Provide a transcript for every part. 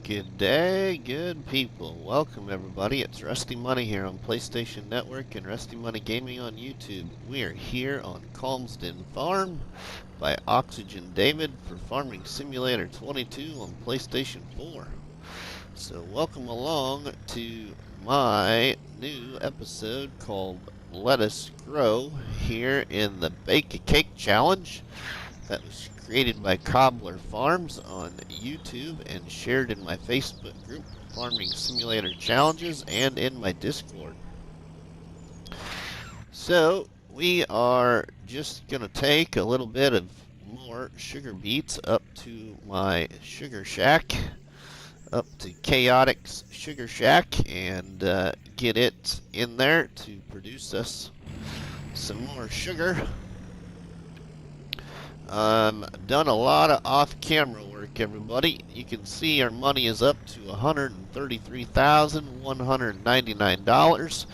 Good day, good people. Welcome everybody. It's RustyMoney here on PlayStation Network and RustyMoney Gaming on YouTube. We are here on Calmsden Farm by Oxygen David for Farming Simulator 22 on PlayStation 4. So welcome along to my new episode called Let Us Grow here in the Bake a Cake Challenge that was created by Cobbler Farms on YouTube and shared in my Facebook group, Farming Simulator Challenges, and in my Discord. So, we are just going to take a little bit of more sugar beets up to my sugar shack, up to Chaotic's sugar shack, and get it in there to produce us some more sugar. Done a lot of off-camera work, everybody. You can see our money is up to $133,199.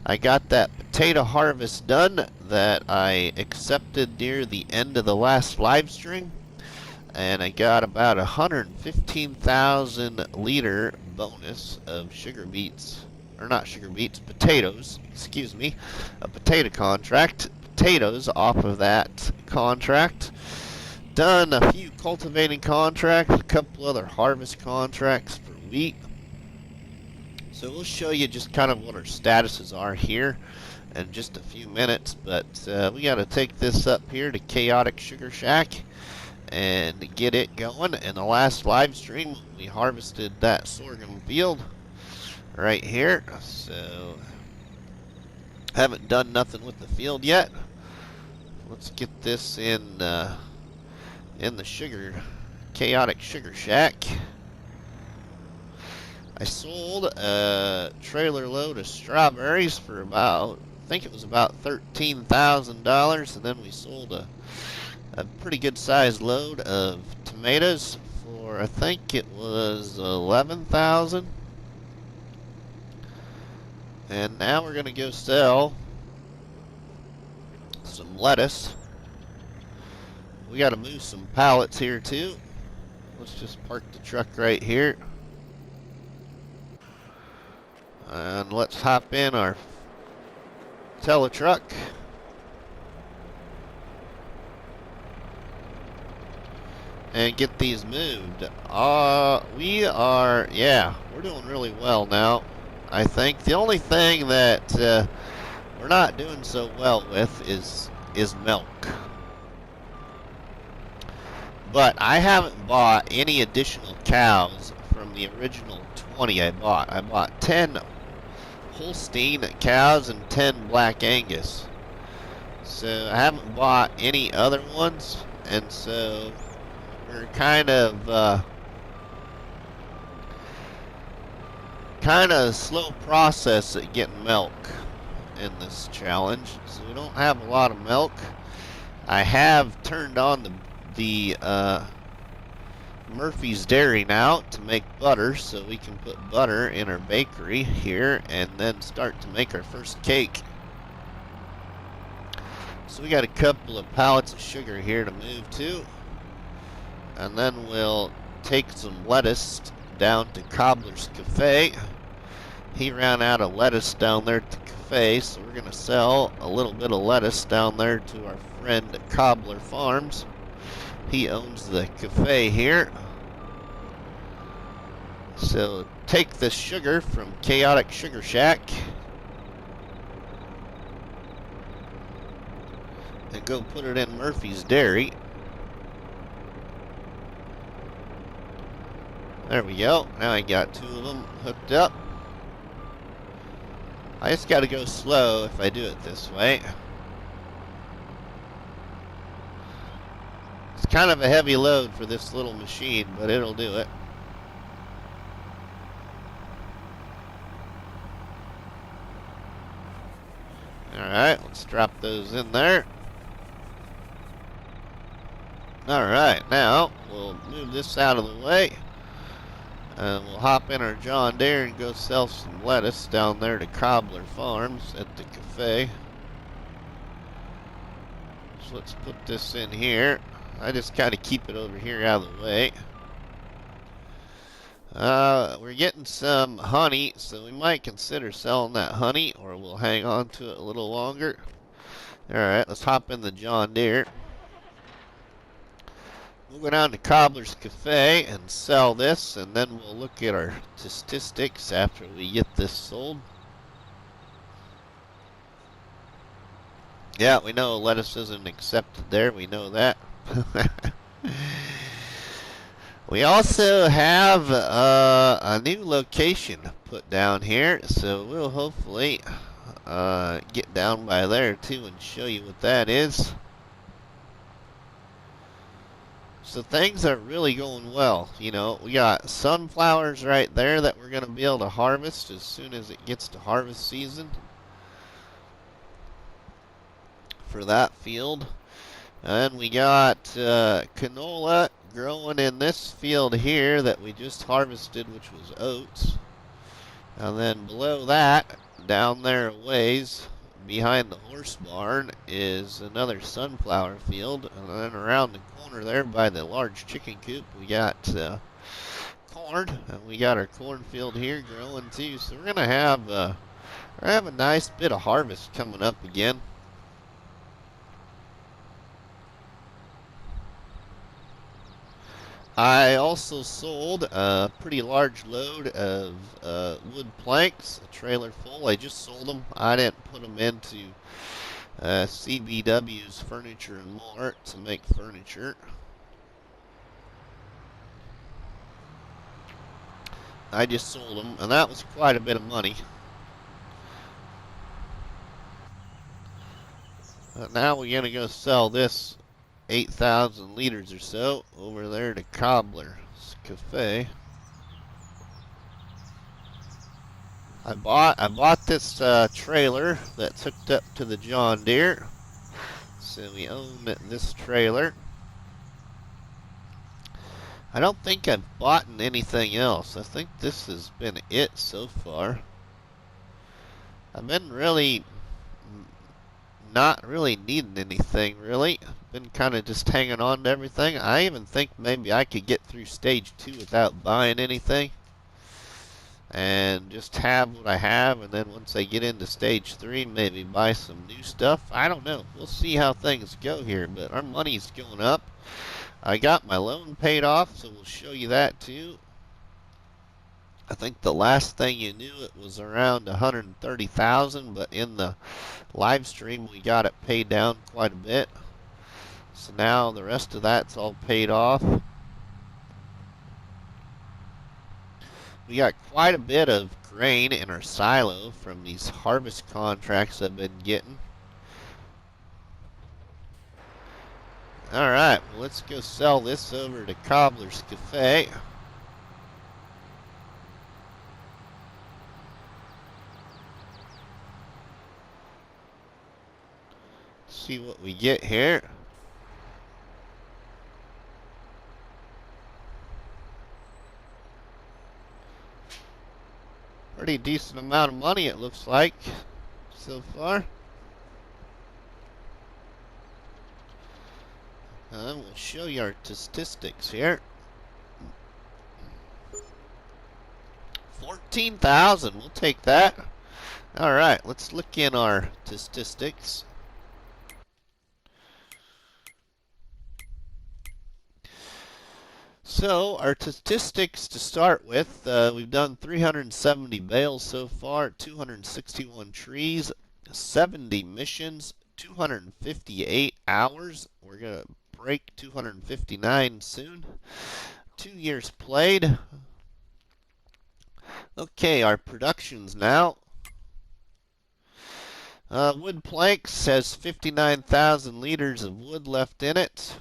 I got that potato harvest done that I accepted near the end of the last live stream, and I got about 115,000 liter bonus of sugar beets, or not sugar beets, potatoes, excuse me, a potato contract. Potatoes off of that contract. Done a few cultivating contracts, a couple other harvest contracts for wheat. So we'll show you just kind of what our statuses are here in just a few minutes, but we got to take this up here to Chaotic Sugar Shack and get it going. In the last live stream we harvested that sorghum field right here, so haven't done nothing with the field yet. Let's get this in the Chaotic Sugar Shack. I sold a trailer load of strawberries for about, I think it was about $13,000, and then we sold a pretty good sized load of tomatoes for, I think it was $11,000. And now we're going to go sell some lettuce. We got to move some pallets here too. Let's just park the truck right here. And let's hop in our tele-truck. And get these moved. We're doing really well now, I think. The only thing that we're not doing so well with is milk. But I haven't bought any additional cows from the original 20 I bought. I bought 10 Holstein cows and 10 Black Angus. So I haven't bought any other ones, and so we're kind of slow process at getting milk in this challenge, so we don't have a lot of milk. I have turned on the Murphy's Dairy now to make butter, so we can put butter in our bakery here and then start to make our first cake. So we got a couple of pallets of sugar here to move to, and then we'll take some lettuce down to Cobbler's Cafe. He ran out of lettuce down there at the cafe, so we're going to sell a little bit of lettuce down there to our friend at Cobbler Farms. He owns the cafe here. So take the sugar from Chaotic Sugar Shack and go put it in Murphy's Dairy. There we go. Now I got two of them hooked up. I just got to go slow if I do it this way. It's kind of a heavy load for this little machine, but it'll do it. Alright, let's drop those in there. Alright, now we'll move this out of the way. And we'll hop in our John Deere and go sell some lettuce down there to Cobbler Farms at the cafe. So let's put this in here. I just kind of keep it over here out of the way. We're getting some honey, so we might consider selling that honey, or we'll hang on to it a little longer. Alright, let's hop in the John Deere. We'll go down to Cobbler's Cafe and sell this, and then we'll look at our statistics after we get this sold. Yeah, we know lettuce isn't accepted there. We know that. We also have a new location put down here, so we'll hopefully get down by there too and show you what that is. So things are really going well. You know, we got sunflowers right there that we're going to be able to harvest as soon as it gets to harvest season for that field. And we got canola growing in this field here that we just harvested, which was oats. And then below that, down there a ways, behind the horse barn, is another sunflower field. And then around the corner there by the large chicken coop, we got corn. And we got our cornfield here growing too. So we're going to have a nice bit of harvest coming up again. I also sold a pretty large load of wood planks, a trailer full. I just sold them. I didn't put them into CBW's Furniture and More to make furniture. I just sold them, and that was quite a bit of money. Now we're going to go sell this 8,000 liters or so over there to Cobbler's Cafe. I bought this trailer that's hooked up to the John Deere, so we own this trailer. I don't think I've bought anything else. I think this has been it so far. I've been not really needing anything, really. Been kind of just hanging on to everything. I even think maybe I could get through stage 2 without buying anything and just have what I have, and then once I get into stage 3 maybe buy some new stuff. I don't know. We'll see how things go here, but our money's going up. I got my loan paid off, so we'll show you that too. I think the last thing you knew it was around 130,000, but in the live stream we got it paid down quite a bit. So now the rest of that's all paid off. We got quite a bit of grain in our silo from these harvest contracts I've been getting. Alright, well, let's go sell this over to Cobbler's Cafe. See what we get here. Pretty decent amount of money it looks like so far. We'll show you our statistics here. 14,000, we'll take that. Alright, let's look in our statistics. So, our statistics to start with, we've done 370 bales so far, 261 trees, 70 missions, 258 hours. We're going to break 259 soon. 2 years played. Okay, our productions now. Wood planks has 59,000 liters of wood left in it.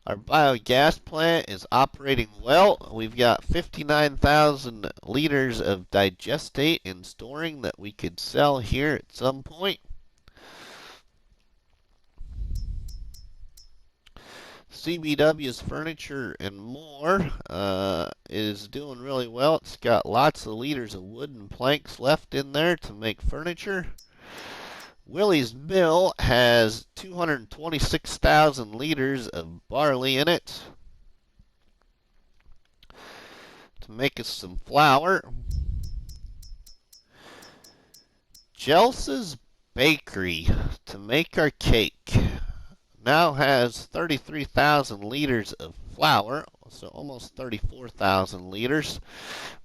Our biogas plant is operating well. We've got 59,000 liters of digestate in storing that we could sell here at some point. CBW's Furniture and More is doing really well. It's got lots of liters of wood and planks left in there to make furniture. Willie's Mill has 226,000 liters of barley in it. to make us some flour. Jelsa's Bakery to make our cake now has 33,000 liters of flour, so almost 34,000 liters.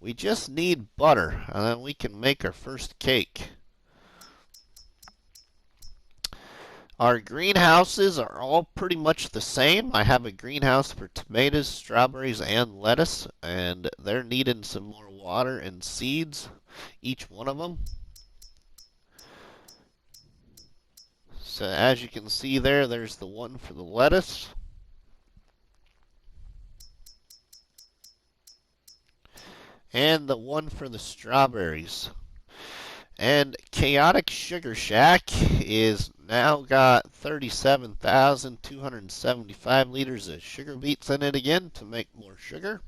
We just need butter, and then we can make our first cake. Our greenhouses are all pretty much the same. I have a greenhouse for tomatoes, strawberries, and lettuce, and they're needing some more water and seeds, each one of them. So as you can see there, there's the one for the lettuce. And the one for the strawberries. And Chaotic Sugar Shack is now got 37,275 liters of sugar beets in it again to make more sugar.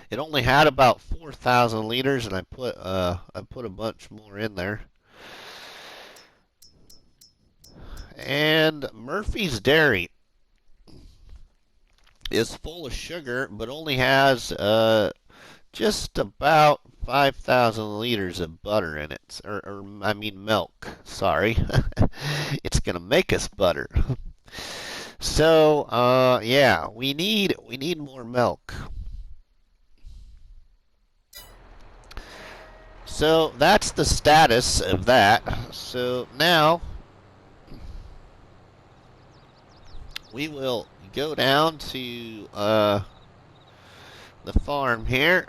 It only had about 4,000 liters, and I put a bunch more in there. And Murphy's Dairy is full of sugar, but only has just about 5,000 liters of butter in it, or I mean milk. Sorry, it's gonna make us butter. So yeah, we need more milk. So that's the status of that. So now we will go down to the farm here.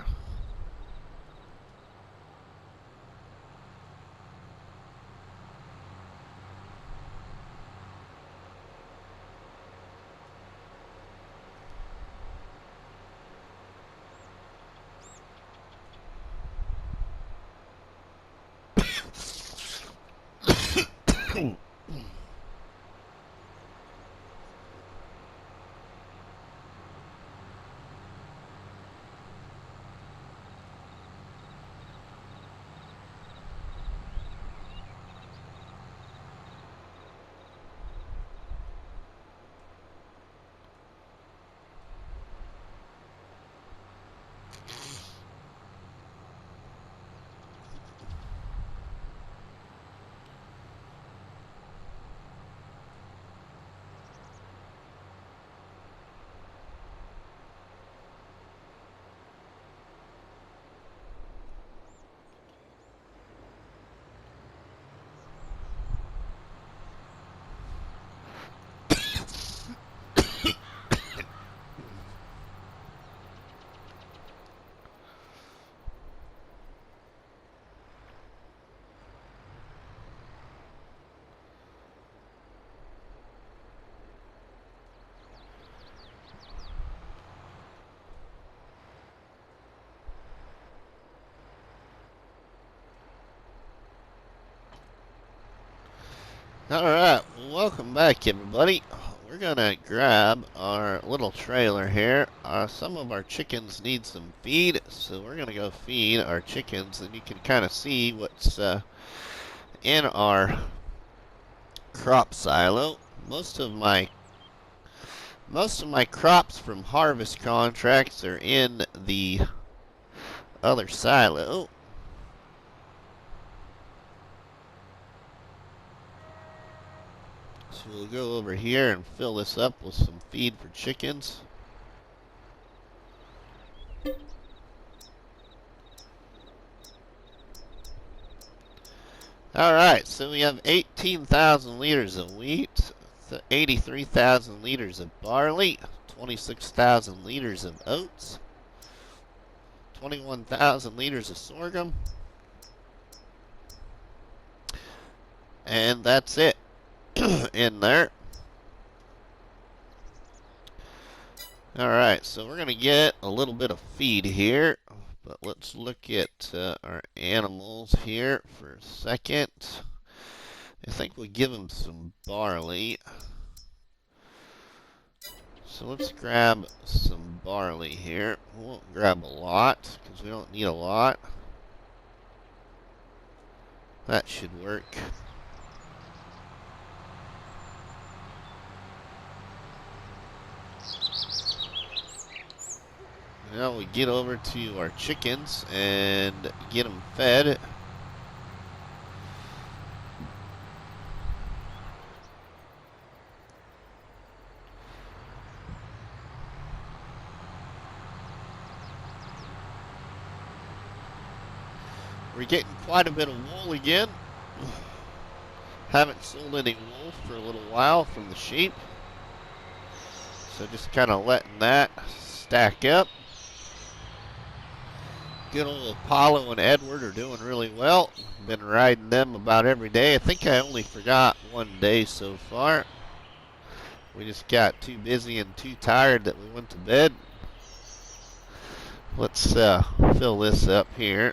Alright, welcome back everybody. We're gonna grab our little trailer here. Some of our chickens need some feed, so we're gonna go feed our chickens, and you can kind of see what's in our crop silo. Most of my crops from harvest contracts are in the other silo. So we'll go over here and fill this up with some feed for chickens. Alright, so we have 18,000 liters of wheat, 83,000 liters of barley, 26,000 liters of oats, 21,000 liters of sorghum, and that's it in there. Alright, so we're going to get a little bit of feed here, but let's look at our animals here for a second. I think we'll give them some barley. So let's grab some barley here. We won't grab a lot, because we don't need a lot. That should work. Now we get over to our chickens and get them fed. We're getting quite a bit of wool again. Haven't sold any wool for a little while from the sheep. So just kind of letting that stack up. Good old Apollo and Edward are doing really well. Been riding them about every day. I think I only forgot one day so far. We just got too busy and too tired that we went to bed. Let's fill this up here.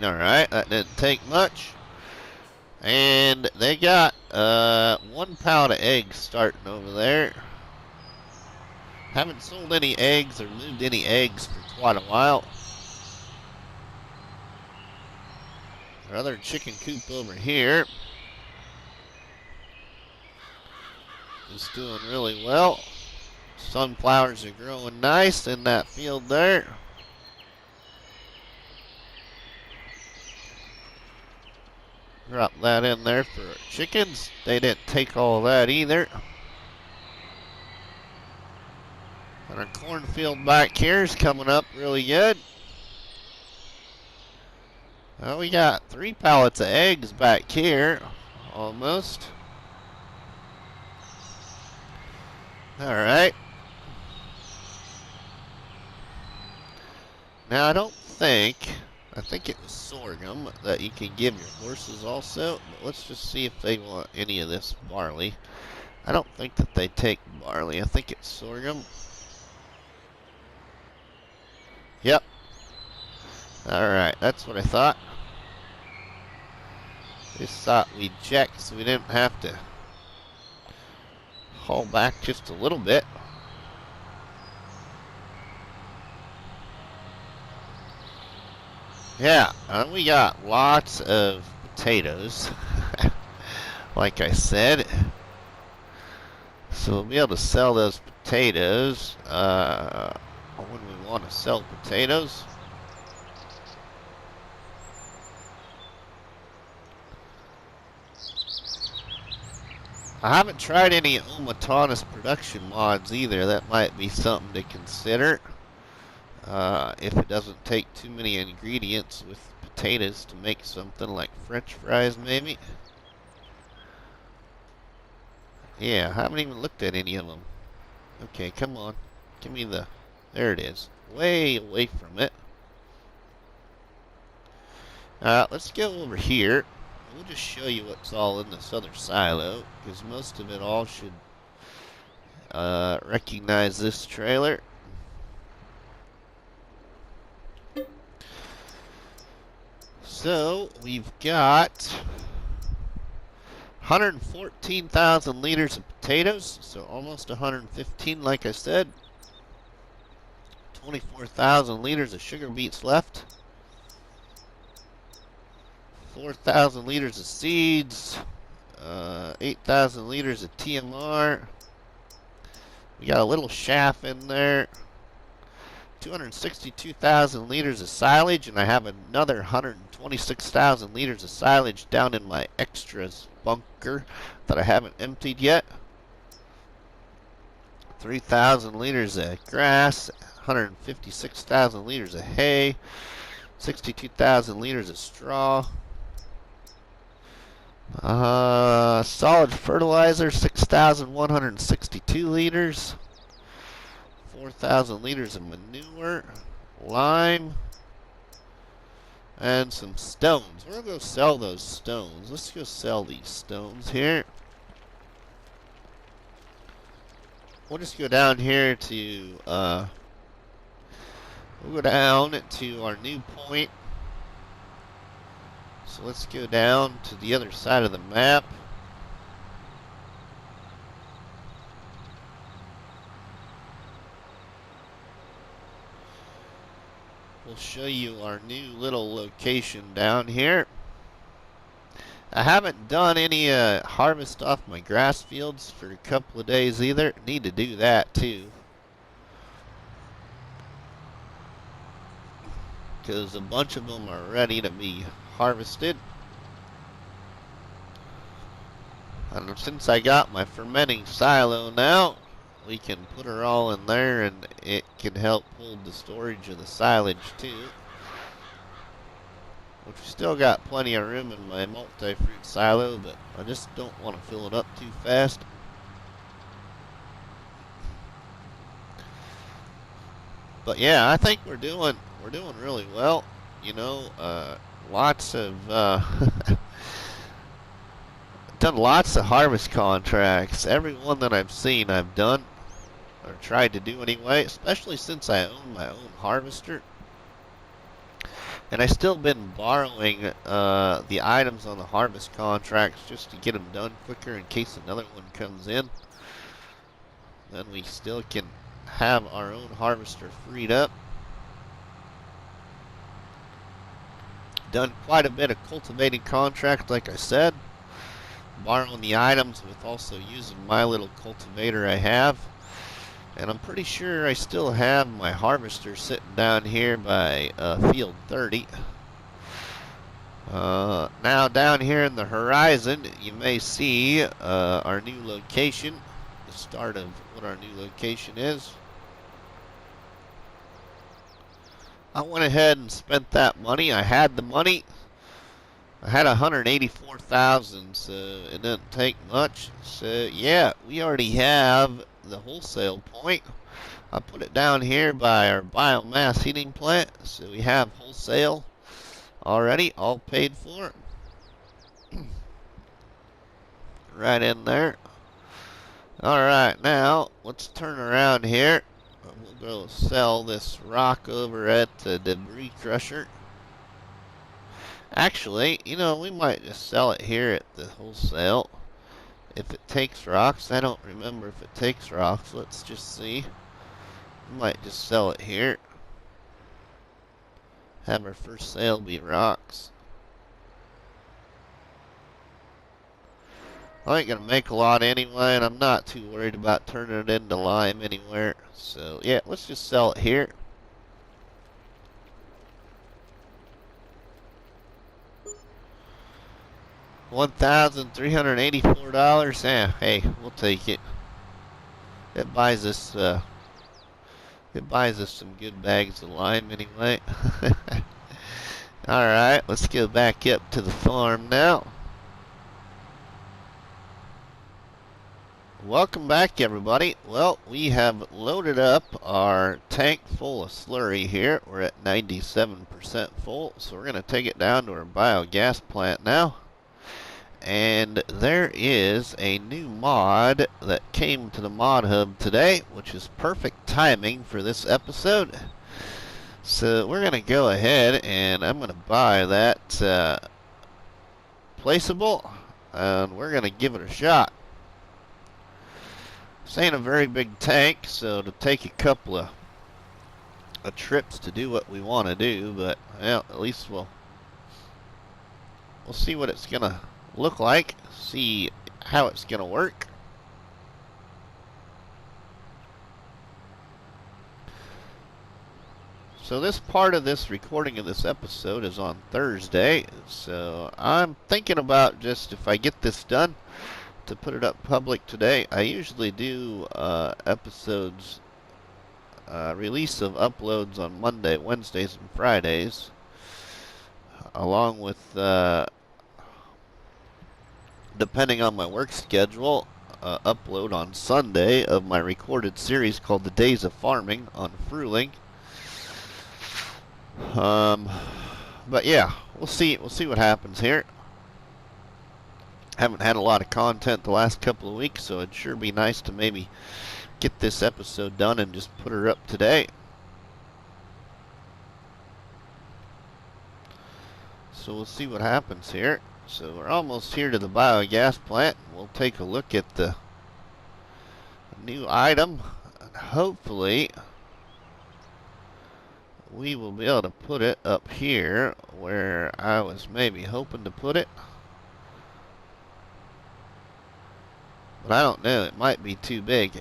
Alright, that didn't take much. And they got 1 pound of eggs starting over there. Haven't sold any eggs or moved any eggs for quite a while. Our other chicken coop over here is doing really well. Sunflowers are growing nice in that field there. Drop that in there for our chickens. They didn't take all of that either. And our cornfield back here is coming up really good. Well, we got 3 pallets of eggs back here, almost. Alright. Now, I think it was sorghum that you can give your horses also. But let's just see if they want any of this barley. I don't think that they take barley. I think it's sorghum. Yep. Alright, that's what I thought. Just thought we'd check so we didn't have to haul back just a little bit. Yeah, we got lots of potatoes, like I said. So we'll be able to sell those potatoes when we want to sell potatoes. I haven't tried any Omatanis production mods either. That might be something to consider. If it doesn't take too many ingredients with potatoes to make something like French fries, maybe. Yeah, I haven't even looked at any of them. Okay, come on. Give me the... There it is. Way away from it. Let's go over here. We'll just show you what's all in this other silo, because most of it all should recognize this trailer. So, we've got 114,000 liters of potatoes, so almost 115 like I said. 24,000 liters of sugar beets left. 4,000 liters of seeds. 8,000 liters of TMR. We got a little chaff in there. 262,000 liters of silage, and I have another 126,000 liters of silage down in my extras bunker that I haven't emptied yet. 3,000 liters of grass, 156,000 liters of hay, 62,000 liters of straw. Solid fertilizer, 6,162 liters. 4,000 liters of manure, lime, and some stones. We're going to go sell those stones. Let's go sell these stones here. We'll just go down here to, we'll go down to our new point. So let's go down to the other side of the map. We'll show you our new little location down here. I haven't done any harvest off my grass fields for a couple of days either. Need to do that too, because a bunch of them are ready to be harvested. And since I got my fermenting silo now, we can put her all in there, and it can help hold the storage of the silage too. Which we still got plenty of room in my multi-fruit silo, but I just don't want to fill it up too fast. But yeah, I think we're doing really well. You know, lots of done lots of harvest contracts. Every one that I've seen, I've done or tried to do anyway. Especially since I own my own harvester. And I still been borrowing the items on the harvest contracts just to get them done quicker in case another one comes in. Then we still can have our own harvester freed up. Done quite a bit of cultivating contracts, like I said. Borrowing the items with also using my little cultivator I have. And I'm pretty sure I still have my harvester sitting down here by field 30. Now down here in the horizon, you may see our new location. The start of what our new location is. I went ahead and spent that money. I had the money. I had 184,000, so it didn't take much. So yeah, we already have the wholesale point. I put it down here by our biomass heating plant, so we have wholesale already, all paid for. Right in there. Alright, now let's turn around here. We'll go sell this rock over at the debris crusher. Actually, you know, we might just sell it here at the wholesale. If it takes rocks. I don't remember if it takes rocks. Let's just see. We might just sell it here. Have our first sale be rocks. I ain't gonna make a lot anyway, and I'm not too worried about turning it into lime anywhere. So yeah, let's just sell it here. $1,384. Yeah, hey, we'll take it. It buys us some good bags of lime anyway. Alright, let's go back up to the farm now. Welcome back, everybody. Well, we have loaded up our tank full of slurry here. We're at 97% full, so we're going to take it down to our biogas plant now. And there is a new mod that came to the mod hub today, which is perfect timing for this episode. So we're going to go ahead and I'm going to buy that placeable, and we're going to give it a shot. This ain't a very big tank, so it'll take a couple of trips to do what we want to do, but well, at least we'll see what it's going to look like, see how it's going to work. So this part of this recording of this episode is on Thursday, so I'm thinking about just, if I get this done, to put it up public today. I usually do episodes, release of uploads on Monday, Wednesdays, and Fridays, along with depending on my work schedule, upload on Sunday of my recorded series called The Days of Farming on Fruling. But yeah, we'll see what happens here. Haven't had a lot of content the last couple of weeks, so it'd sure be nice to maybe get this episode done and just put her up today. So we'll see what happens here. So we're almost here to the biogas plant. We'll take a look at the new item, and hopefully we will be able to put it up here where I was maybe hoping to put it. But I don't know, it might be too big.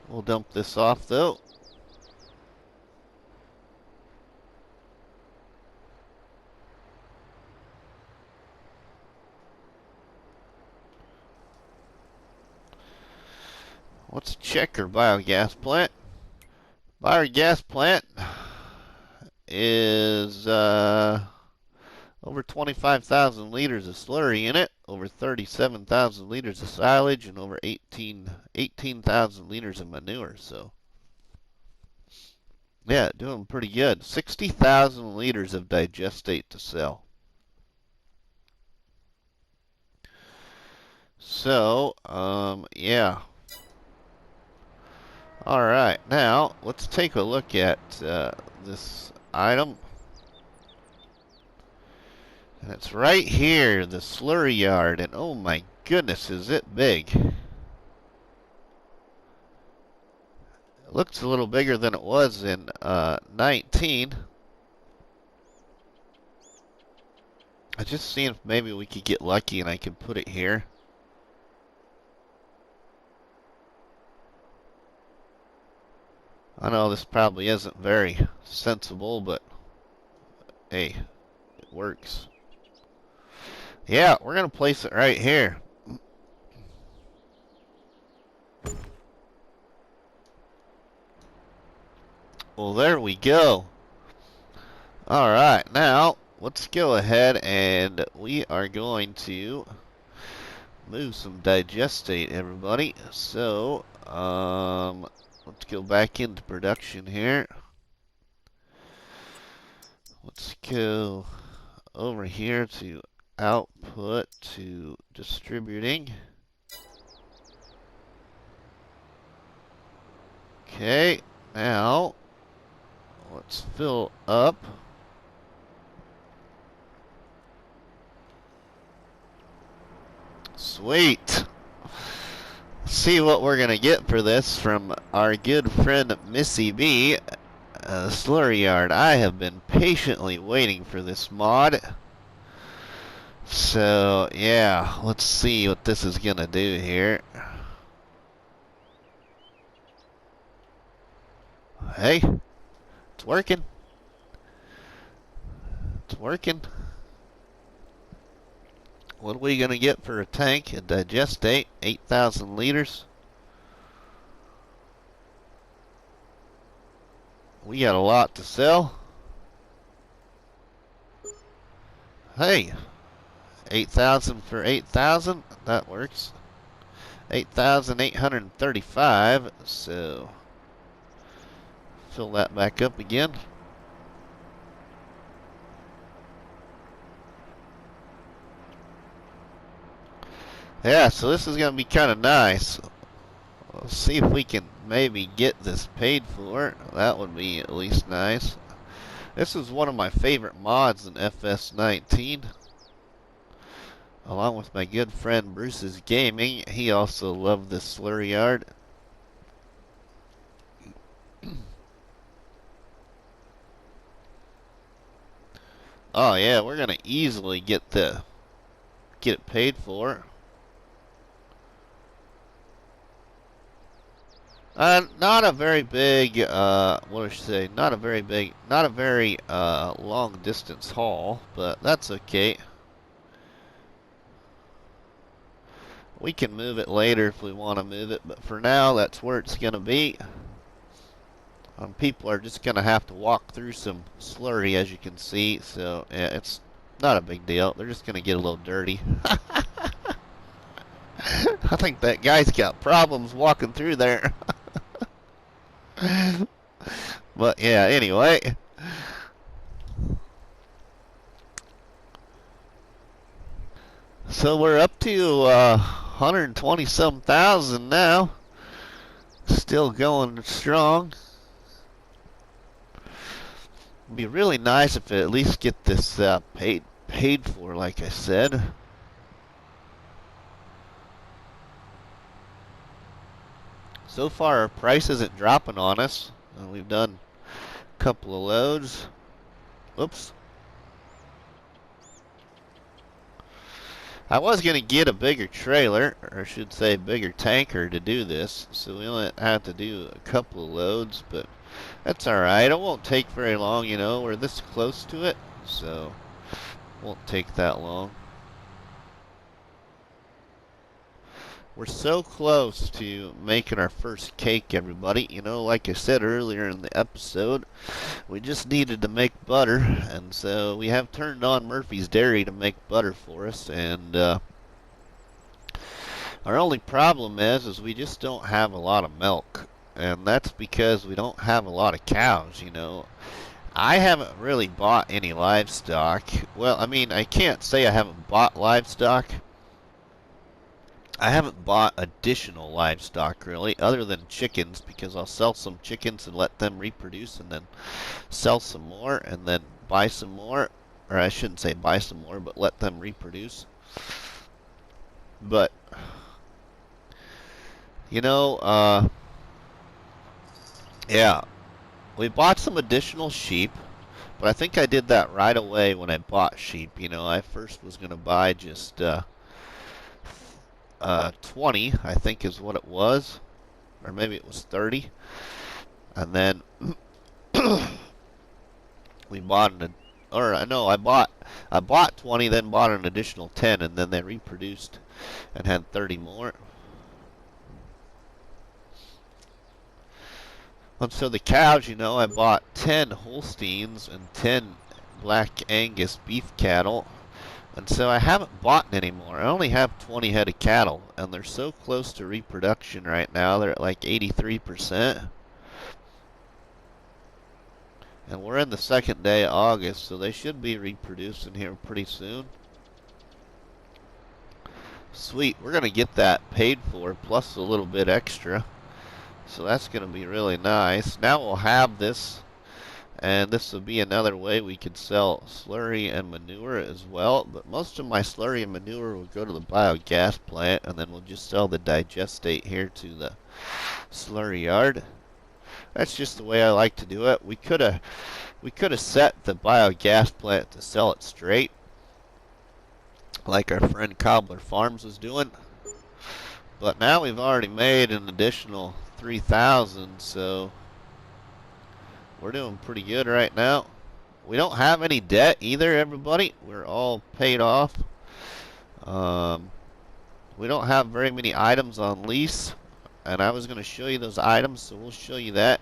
We'll dump this off though. Let's check our biogas plant. Biogas plant is over 25,000 liters of slurry in it, over 37,000 liters of silage, and over 18,000 liters of manure. So, yeah, doing pretty good. 60,000 liters of digestate to sell. So, yeah. Alright, now let's take a look at this item. And it's right here, the slurry yard, and oh my goodness, is it big. It looks a little bigger than it was in 19. I just seen if maybe we could get lucky and I can put it here. I know this probably isn't very sensible, but hey, it works. Yeah, we're going to place it right here. Well, there we go. Alright, now let's go ahead and we are going to move some digestate, everybody. So, let's go back into production here. Let's go over here to output to distributing. Okay, now let's fill up. Sweet. See what we're gonna get for this from our good friend Missy B. Slurry Yard. I have been patiently waiting for this mod. So, yeah, let's see what this is gonna do here. Hey, it's working. It's working. What are we gonna get for a tank? A digestate, 8,000 liters. We got a lot to sell. Hey, 8,000 for 8,000. That works. 8,835. So fill that back up again. Yeah, so this is going to be kind of nice. Let's see if we can maybe get this paid for. That would be at least nice. This is one of my favorite mods in FS19. Along with my good friend Bruce's Gaming. He also loved this slurry yard. Oh yeah, we're going to easily get it paid for. Not a very big, what do I say? Not a very long distance haul, but that's okay. We can move it later if we want to move it, but for now, that's where it's going to be. People are just going to have to walk through some slurry, as you can see, so yeah, it's not a big deal. They're just going to get a little dirty. I think that guy's got problems walking through there. But yeah, anyway. So we're up to 120-some thousand now. Still going strong. It'd be really nice if it at least get this paid for, like I said. So far, our price isn't dropping on us. We've done a couple of loads. Oops. I was going to get a bigger trailer, or I should say bigger tanker to do this, so we only have to do a couple of loads, but that's alright. It won't take very long, you know. We're this close to it, so it won't take that long. We're so close to making our first cake, everybody. You know, like I said earlier in the episode, we just needed to make butter, and so we have turned on Murphy's Dairy to make butter for us, and our only problem is we just don't have a lot of milk, and that's because we don't have a lot of cows, you know. I haven't really bought any livestock. Well, I mean, I can't say I haven't bought livestock. I haven't bought additional livestock, really, other than chickens, because I'll sell some chickens and let them reproduce, and then sell some more, and then buy some more. Or I shouldn't say buy some more, but let them reproduce. But, you know, yeah, we bought some additional sheep, but I think I did that right away when I bought sheep. You know, I first was going to buy just 20, I think is what it was, or maybe it was 30, and then we bought I bought 20, then bought an additional 10, and then they reproduced and had 30 more. And so the cows, you know, I bought 10 Holsteins and 10 Black Angus beef cattle. And so I haven't bought any more. I only have 20 head of cattle, and they're so close to reproduction right now. They're at like 83%. And we're in the second day of August, so they should be reproducing here pretty soon. Sweet, we're going to get that paid for, plus a little bit extra. So that's going to be really nice. Now we'll have this. And this will be another way we could sell slurry and manure as well. But most of my slurry and manure will go to the biogas plant, and then we'll just sell the digestate here to the slurry yard. That's just the way I like to do it. We could have set the biogas plant to sell it straight, like our friend Cobbler Farms was doing. But now we've already made an additional 3,000, so we're doing pretty good right now. We don't have any debt either, everybody. We're all paid off. We don't have very many items on lease, and I was going to show you those items, so we'll show you that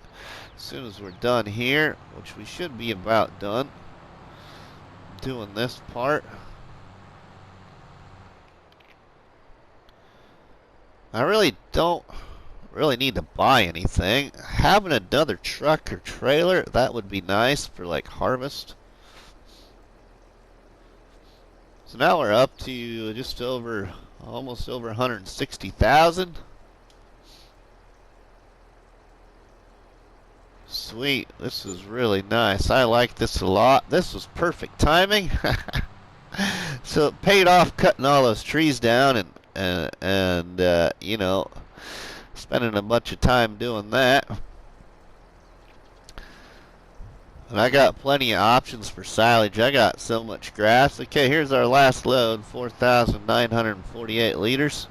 as soon as we're done here, which we should be about done doing this part. I really don't need to buy anything. Having another truck or trailer, that would be nice for like harvest. So now we're up to just over, almost over 160,000. Sweet, this is really nice. I like this a lot. This was perfect timing. So it paid off cutting all those trees down and you know, spending a bunch of time doing that. And I got plenty of options for silage. I got so much grass. Okay, here's our last load, 4,948 liters.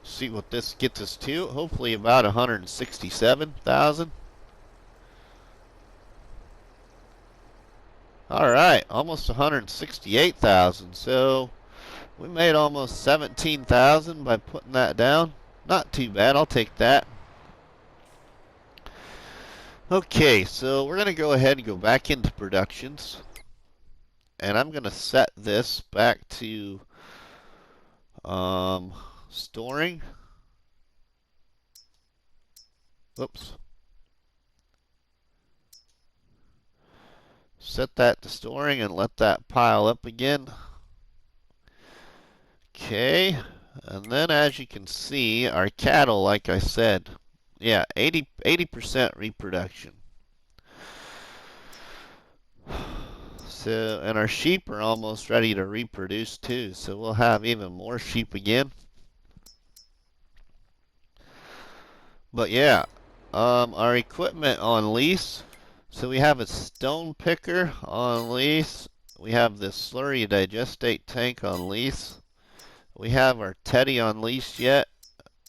See what this gets us to. Hopefully about 167,000. Alright, almost 168,000. So we made almost 17,000 by putting that down. Not too bad, I'll take that. Okay, so we're going to go ahead and go back into productions. And I'm going to set this back to storing. Whoops. Set that to storing and let that pile up again. Okay, and then as you can see, our cattle, like I said, yeah, 80% reproduction. So, and our sheep are almost ready to reproduce too, so we'll have even more sheep again. But yeah, our equipment on lease. So we have a stone picker on lease. We have this slurry digestate tank on lease. We have our teddy on lease yet,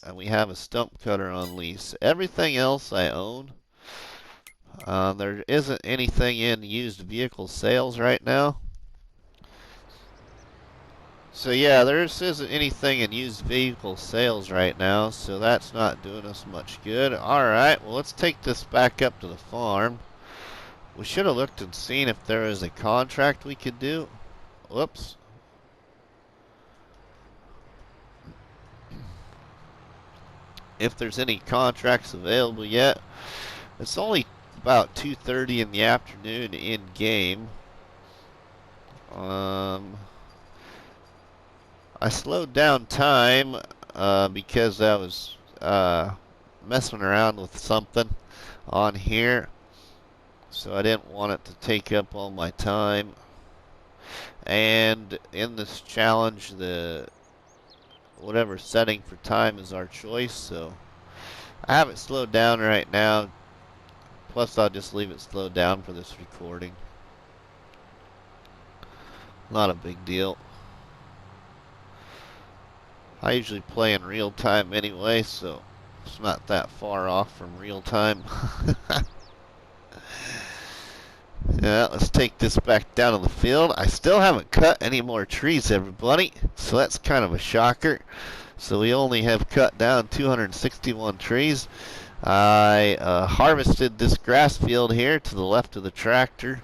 and we have a stump cutter on lease. Everything else I own. There isn't anything in used vehicle sales right now. So yeah, there isn't anything in used vehicle sales right now, so that's not doing us much good. Alright, well let's take this back up to the farm. We should have looked and seen if there is a contract we could do. Whoops. If there's any contracts available yet. It's only about 2:30 in the afternoon in game. I slowed down time because I was messing around with something on here, so I didn't want it to take up all my time. And in this challenge, the whatever setting for time is our choice, so I have it slowed down right now. Plus I'll just leave it slowed down for this recording. Not a big deal. I usually play in real time anyway, so it's not that far off from real time. Yeah, let's take this back down to the field. I still haven't cut any more trees, everybody, so that's kind of a shocker. So we only have cut down 261 trees. I harvested this grass field here to the left of the tractor.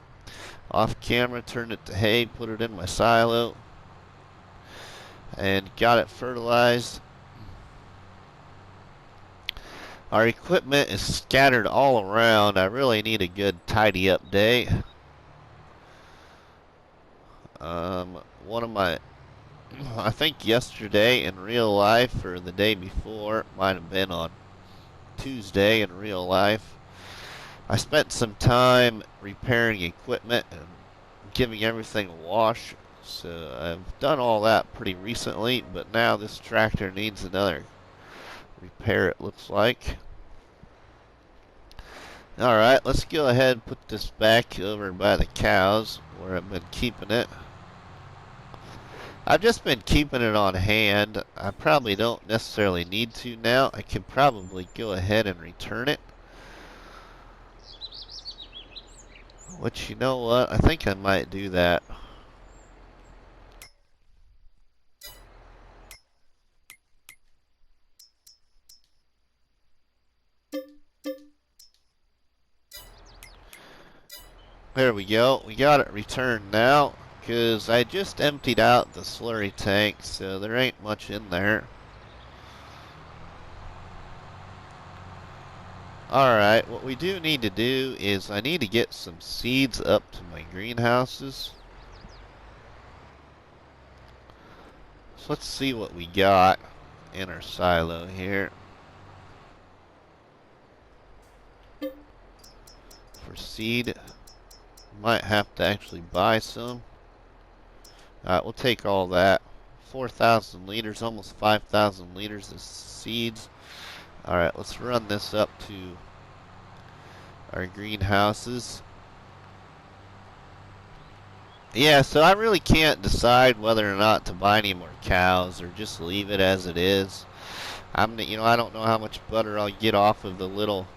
Off camera, turned it to hay, put it in my silo, and got it fertilized. Our equipment is scattered all around. I really need a good tidy up day. One of my, I think yesterday in real life, or the day before, might have been on Tuesday in real life, I spent some time repairing equipment and giving everything a wash. So I've done all that pretty recently, but now this tractor needs another repair, it looks like. Alright, let's go ahead and put this back over by the cows where I've been keeping it. I've just been keeping it on hand. I probably don't necessarily need to now. I can probably go ahead and return it. Which, you know what? I think I might do that. There we go. We got it returned now, because I just emptied out the slurry tank, so there ain't much in there. Alright, what we do need to do is I need to get some seeds up to my greenhouses. So let's see what we got in our silo here. For seed, might have to actually buy some. Alright, we'll take all that. 4,000 liters, almost 5,000 liters of seeds. Alright, let's run this up to our greenhouses. Yeah, so I really can't decide whether or not to buy any more cows or just leave it as it is. I don't know how much butter I'll get off of the little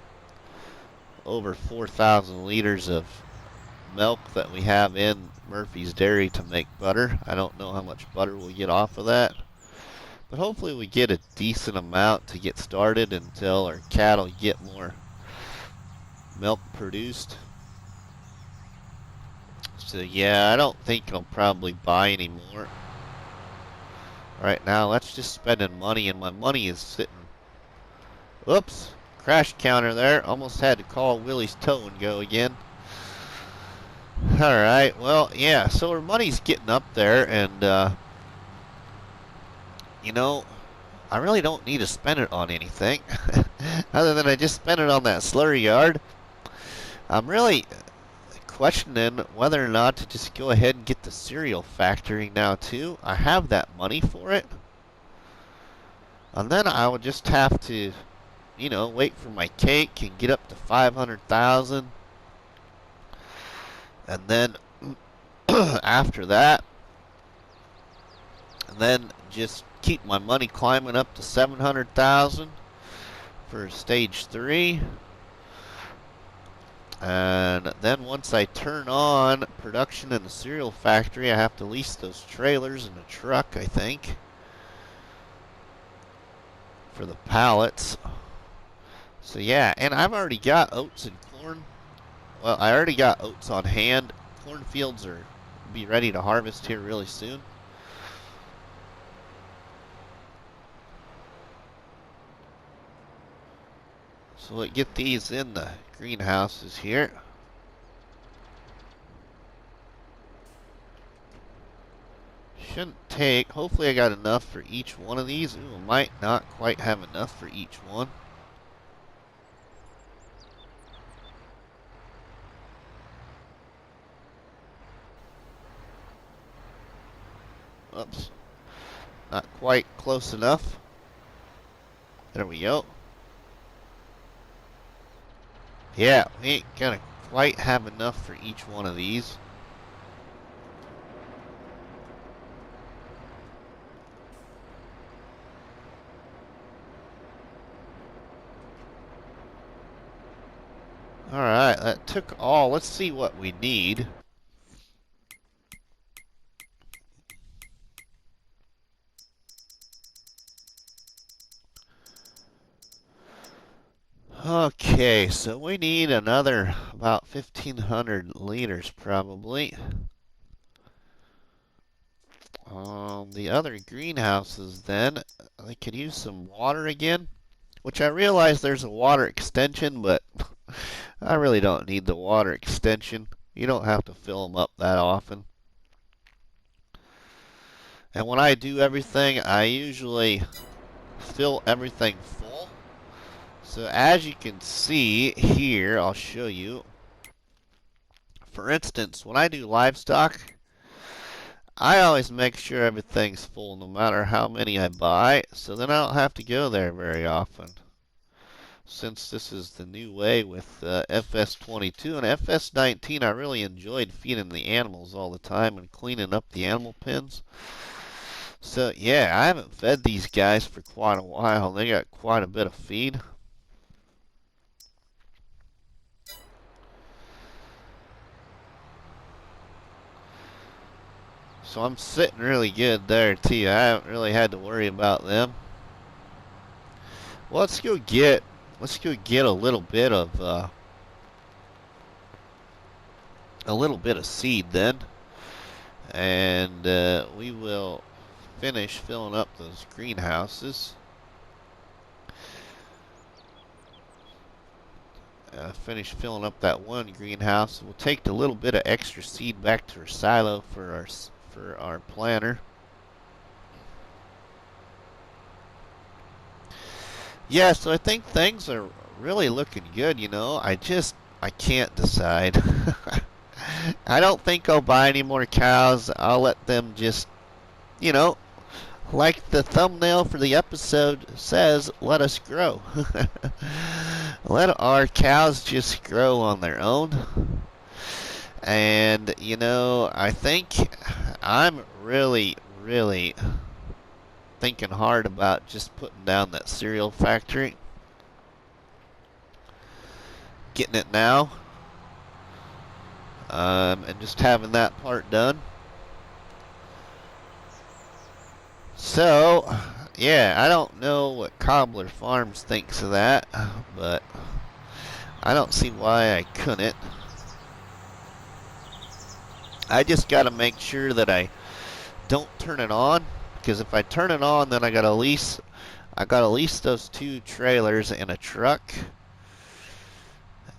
over 4,000 liters of milk that we have in Murphy's Dairy to make butter. I don't know how much butter we'll get off of that. But hopefully we get a decent amount to get started until our cattle get more milk produced. So yeah, I don't think I'll probably buy any more. Right now, let's just spending money, and my money is sitting. Oops, crash counter there. Almost had to call Willie's Tow and Go again. Alright, well, yeah, so our money's getting up there, and you know, I really don't need to spend it on anything other than I just spent it on that slurry yard. I'm really questioning whether or not to just go ahead and get the cereal factory now too. I have that money for it, and then I would just have to you know, wait for my cake and get up to 500,000. And then after that, and then just keep my money climbing up to 700,000 for stage 3. And then once I turn on production in the cereal factory, I have to lease those trailers and a truck, I think, for the pallets. So yeah, and I've already got oats and corn. Well, I already got oats on hand. Cornfields are be ready to harvest here really soon. So we'll get these in the greenhouses here. Shouldn't take, hopefully I got enough for each one of these. Ooh, I might not quite have enough for each one. Oops. Not quite close enough. There we go. Yeah, we ain't gonna quite have enough for each one of these. Alright, that took all. Let's see what we need. Okay, so we need another about 1,500 liters probably. The other greenhouses then, they could use some water again, which I realize there's a water extension, but I really don't need the water extension. You don't have to fill them up that often. And when I do everything, I usually fill everything full. So as you can see here, I'll show you. For instance, when I do livestock, I always make sure everything's full no matter how many I buy, so then I don't have to go there very often. Since this is the new way with FS22 and FS19, I really enjoyed feeding the animals all the time and cleaning up the animal pens. So yeah, I haven't fed these guys for quite a while. They got quite a bit of feed. So I'm sitting really good there too. I haven't really had to worry about them. Well, let's go get a little bit of seed then, and we will finish filling up those greenhouses. Finish filling up that one greenhouse. We'll take the little bit of extra seed back to our silo for our planter. Yeah, so I think things are really looking good, you know. I can't decide. I don't think I'll buy any more cows. I'll let them just, you know, like the thumbnail for the episode says, let us grow. Let our cows just grow on their own. And, you know, I think I'm really, really thinking hard about just putting down that cereal factory. Getting it now. And just having that part done. So, yeah, I don't know what Cobbler Farms thinks of that, but I don't see why I couldn't. I just got to make sure that I don't turn it on, because if I turn it on, then I got to lease those 2 trailers and a truck,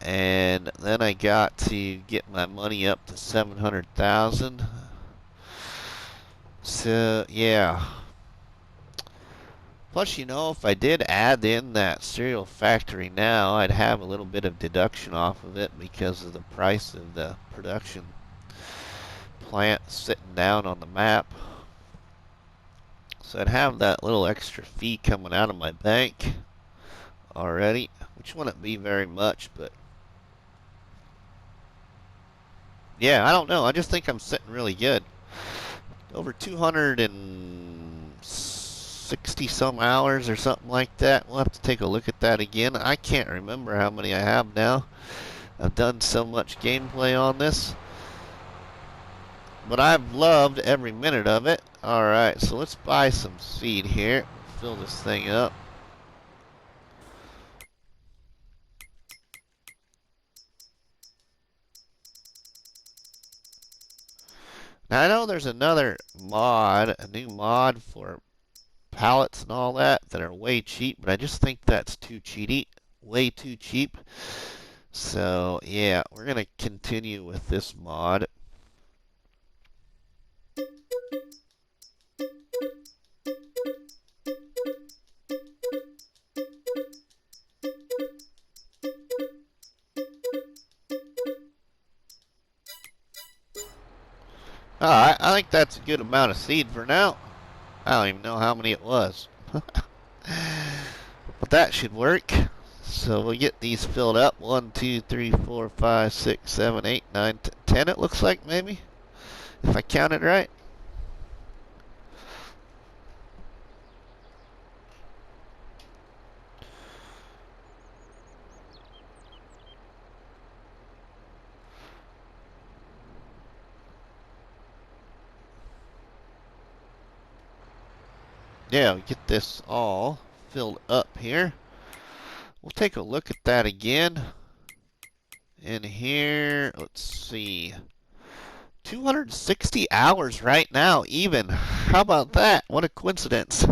and then I got to get my money up to 700,000. So yeah. Plus, you know, if I did add in that cereal factory now, I'd have a little bit of deduction off of it because of the price of the production plant sitting down on the map. So I'd have that little extra fee coming out of my bank. already, which wouldn't be very much, but yeah, I don't know. I just think I'm sitting really good. Over 260 some hours or something like that. We'll have to take a look at that again. I can't remember how many I have now. I've done so much gameplay on this, but I've loved every minute of it. Alright, so let's buy some seed here. Fill this thing up. Now I know there's another mod, a new mod for pallets and all that are way cheap, but I just think that's too cheaty, way too cheap. So yeah, we're gonna continue with this mod. Alright, I think that's a good amount of seed for now. I don't even know how many it was. But that should work. So we'll get these filled up. 1, 2, 3, 4, 5, 6, 7, 8, 9, 10 it looks like maybe. If I counted right. Yeah, we get this all filled up here. We'll take a look at that again. In here, let's see. 260 hours right now, even. How about that? What a coincidence.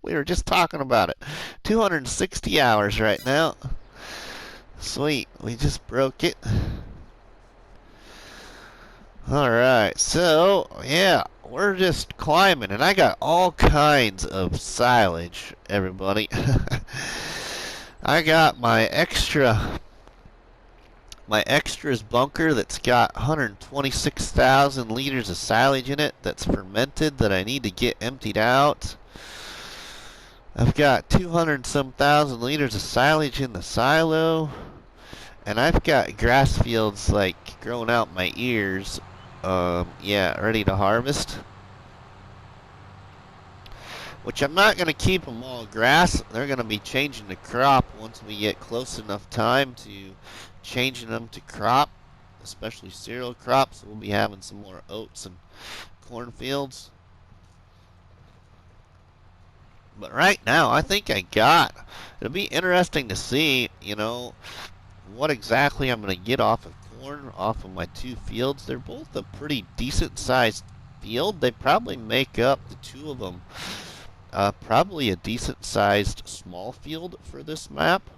We were just talking about it. 260 hours right now. Sweet, we just broke it. Alright, so, yeah, we're just climbing, and I got all kinds of silage, everybody. I got my extras bunker that's got 126,000 liters of silage in it that's fermented that I need to get emptied out. I've got 200 some thousand liters of silage in the silo, and I've got grass fields like growing out my ears. Yeah, ready to harvest. Which I'm not going to keep them all grass. They're going to be changing the crop once we get close enough time to changing them to crop, especially cereal crops. We'll be having some more oats and cornfields. But right now, I think I got. It'll be interesting to see, you know, what exactly I'm going to get off of corn, off of my two fields. They're both a pretty decent sized field. They probably make up, the two of them, probably a decent sized small field for this map.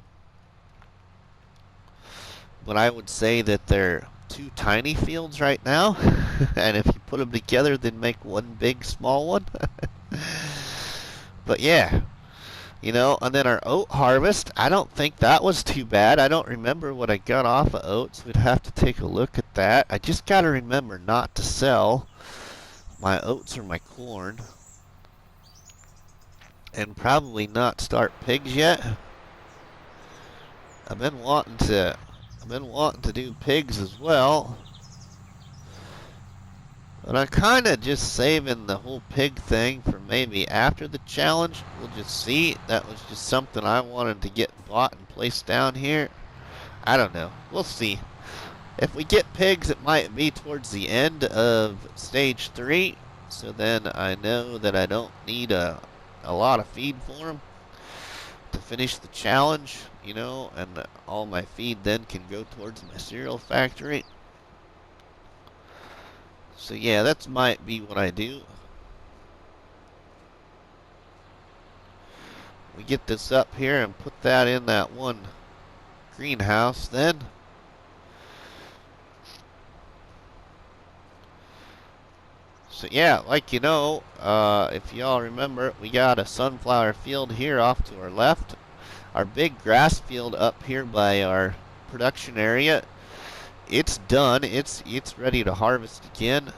But I would say that they're two tiny fields right now. And if you put them together, they'd make one big small one. But yeah, you know, and then our oat harvest, I don't think that was too bad. I don't remember what I got off of oats. We'd have to take a look at that. I just got to remember not to sell my oats or my corn. And probably not start pigs yet. I've been wanting to do pigs as well. But I'm kind of just saving the whole pig thing for maybe after the challenge. We'll just see. That was just something I wanted to get bought and placed down here. I don't know. We'll see. If we get pigs, it might be towards the end of stage 3. So then I know that I don't need a lot of feed for them to finish the challenge, you know, and all my feed then can go towards my cereal factory. So yeah, that might be what I do. We get this up here and put that in that one greenhouse then. So yeah, like you know, if y'all remember, we got a sunflower field here off to our left. Our big grass field up here by our production area, it's done. It's ready to harvest again.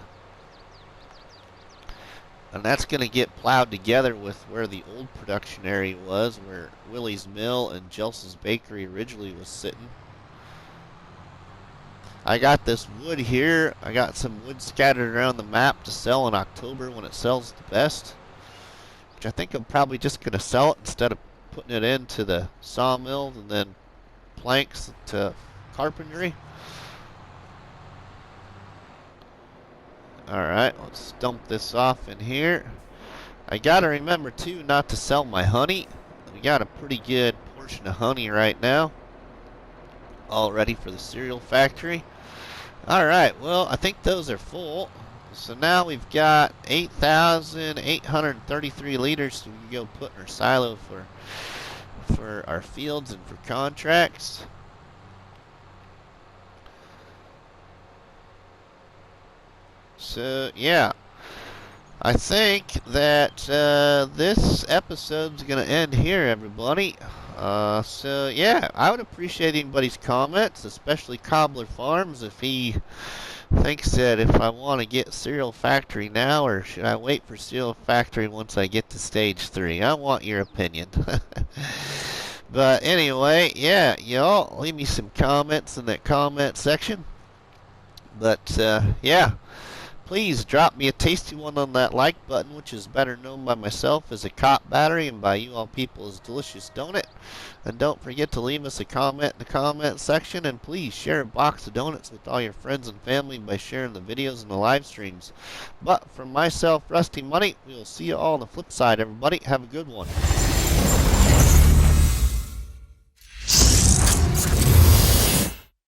And that's going to get plowed together with where the old production area was, where Willie's Mill and Jelson's Bakery originally was sitting. I got this wood here. I got some wood scattered around the map to sell in October when it sells the best, which I think I'm probably just going to sell it instead of putting it into the sawmill and then planks to carpentry. Alright, let's dump this off in here. I gotta remember too not to sell my honey. We got a pretty good portion of honey right now, all ready for the cereal factory. Alright, well, I think those are full. So now we've got 8,833 liters so we can go put in our silo for our fields and for contracts. So, yeah. I think that this episode's going to end here, everybody. So, yeah, I would appreciate anybody's comments, especially Cobbler Farms, if he thinks that if I want to get Cereal Factory now, or should I wait for Cereal Factory once I get to Stage 3? I want your opinion. But anyway, yeah, y'all, leave me some comments in that comment section. But, yeah. Please drop me a tasty one on that like button, which is better known by myself as a cop battery and by you all people as delicious donut. And don't forget to leave us a comment in the comment section, and please share a box of donuts with all your friends and family by sharing the videos and the live streams. But from myself, Rusty Money, we will see you all on the flip side, everybody. Have a good one.